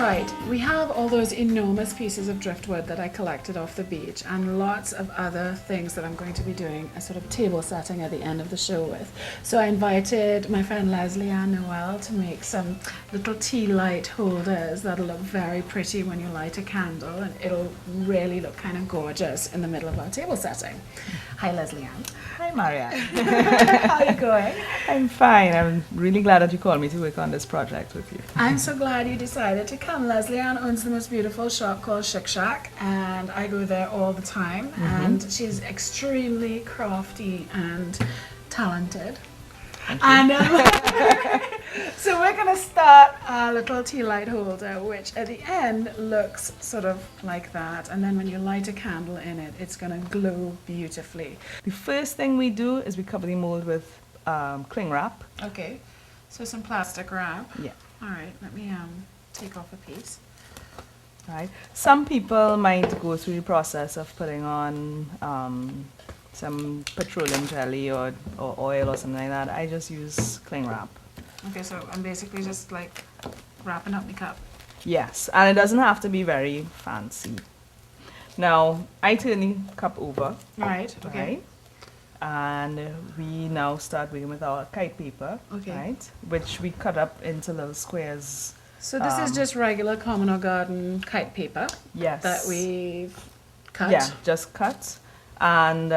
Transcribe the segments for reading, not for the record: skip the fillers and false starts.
Right, we have all those enormous pieces of driftwood that I collected off the beach and lots of other things that I'm going to be doing a sort of table setting at the end of the show with. So I invited my friend Lesley-Ann Noel to make some little tea light holders that'll look very pretty when you light a candle, and it'll really look kind of gorgeous in the middle of our table setting. Hi Lesley-Ann. Hi Mariel. How are you going? I'm fine. I'm really glad that you called me to work on this project with you. I'm so glad you decided to come. Lesley-Ann owns the most beautiful shop called Chic Shack, and I go there all the time. And she's extremely crafty and talented. And so we're going to start our little tea light holder, which at the end looks sort of like that. And then when you light a candle in it, it's going to glow beautifully. The first thing we do is we cover the mold with cling wrap. Okay, so some plastic wrap. Yeah. All right, let me take off a piece. Right. Some people might go through the process of putting on some petroleum jelly or oil or something like that. I just use cling wrap. Okay, so I'm basically just like wrapping up the cup. Yes, and it doesn't have to be very fancy. Now, I turn the cup over. Right, okay. Right? And we now start working with our kite paper, Okay. right? Which we cut up into little squares. So this is just regular common or garden kite paper Yes. that we've cut. Yeah, just cut. And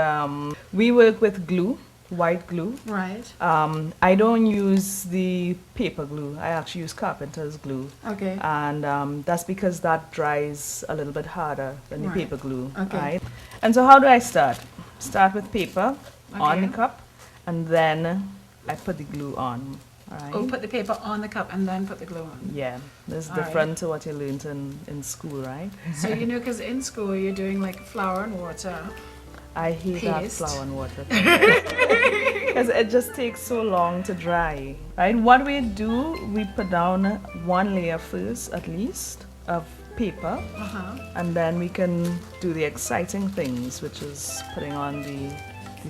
we work with glue, white glue. Right. I don't use the paper glue. I actually use carpenter's glue. Okay. And that's because that dries a little bit harder than the Right. paper glue. Okay. Right? And so how do I start? Start with paper on Okay. the cup, and then I put the glue on. All right? Oh, put the paper on the cup and then put the glue on. Yeah, this is All right. different to what you learned in school, right? So you know, because in school you're doing like flour and water. I hate that Paste. flour and water because it just takes so long to dry. Right? What we do, we put down one layer first, at least, of paper, and then we can do the exciting things, which is putting on the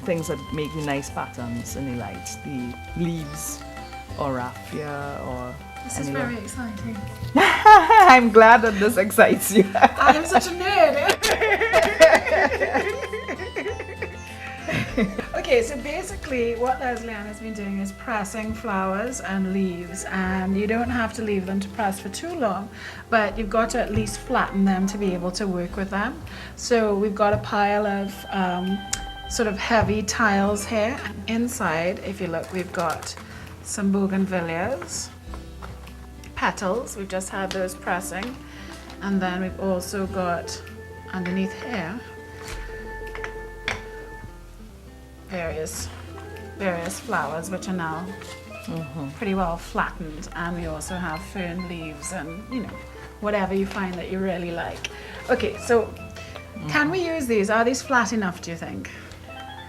things that make the nice patterns in the lights, the leaves or raffia or This is anywhere. very exciting. I'm glad that this excites you. I am such a nerd. Okay, so basically what Lesley-Ann has been doing is pressing flowers and leaves, and you don't have to leave them to press for too long, but you've got to at least flatten them to be able to work with them. So we've got a pile of sort of heavy tiles here. Inside, if you look, we've got some bougainvilleas, petals, we've just had those pressing, and then we've also got underneath here various flowers which are now pretty well flattened, and we also have fern leaves and, you know, whatever you find that you really like. Okay, so can we use these? Are these flat enough, do you think?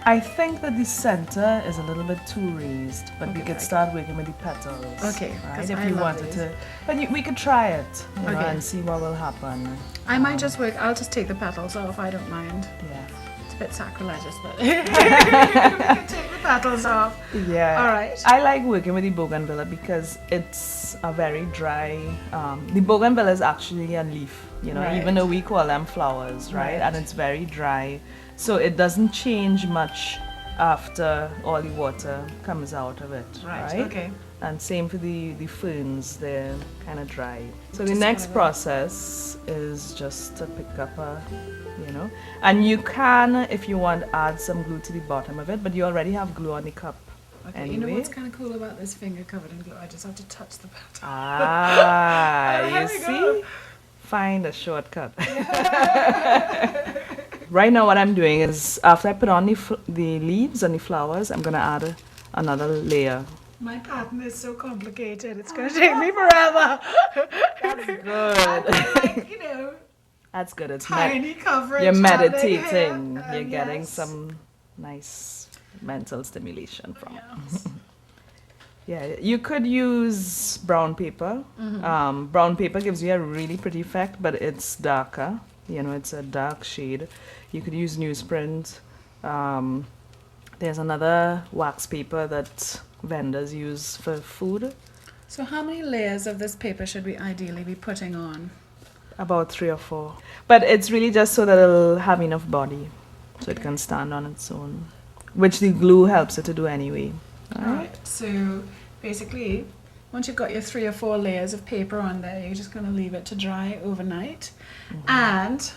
I think that the center is a little bit too raised, but we Okay, could right. start working with the petals. Okay, right? 'cause If I you love wanted these. to, but we could try it, you know, Okay. and see what will happen. I might just work, I'll just take the petals off, I don't mind. Yeah. It's a bit sacrilegious, but we can take the petals off. Yeah. All right. I like working with the bougainvillea because it's a very dry. The bougainvillea is actually a leaf, you know, Right. even though we call them flowers, right? Right. And it's very dry, so it doesn't change much after all the water comes out of it, right? Okay. And same for the ferns, they're kind of dry. So the Just next whatever. process is just to pick up you know, and you can, if you want, add some glue to the bottom of it, but you already have glue on the cup. Okay, Anyway. you know what's kind of cool about this finger covered in glue? I just have to touch the petal. Ah, There you we see? go. Find a shortcut. Right now what I'm doing is, after I put on the leaves and the flowers, I'm going to add another layer. My pattern is so complicated, it's going to take me forever. That's good. Like, you know, That's good. It's tiny coverage. you're happening meditating. here. You're getting Yes. some nice mental stimulation from it. Yes. Yeah, you could use brown paper. Brown paper gives you a really pretty effect, but it's darker. You know, it's a dark shade. You could use newsprint. There's another wax paper that vendors use for food. So how many layers of this paper should we ideally be putting on? About 3 or 4. But it's really just so that it'll have enough body, so it can stand on its own, which the glue helps it to do anyway. Alright, so basically, once you've got your 3 or 4 layers of paper on there, you're just going to leave it to dry overnight. And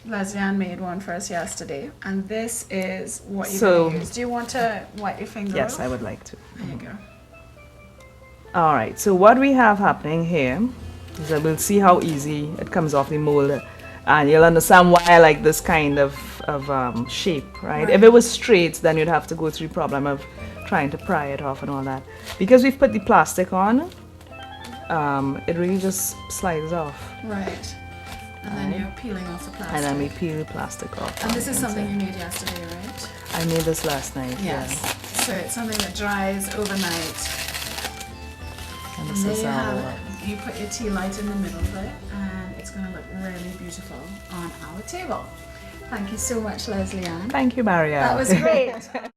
Lesley-Ann made one for us yesterday, and this is what you're going to use. Do you want to wipe your finger Yes, off? I would like to. There you go. All right, so what we have happening here is that we'll see how easy it comes off the mold, and you'll understand why I like this kind of shape, right? If it was straight, then you'd have to go through the problem of trying to pry it off and all that. Because we've put the plastic on, it really just slides off. Right. And then you're peeling off the plastic. And then we peel the plastic off. And this is something you made yesterday, right? I made this last night. Yes. Yeah. So it's something that dries overnight. And this There is you have our. it. You put your tea light in the middle of it, and it's going to look really beautiful on our table. Thank you so much, Lesley-Ann. Thank you, Mariel. That was great.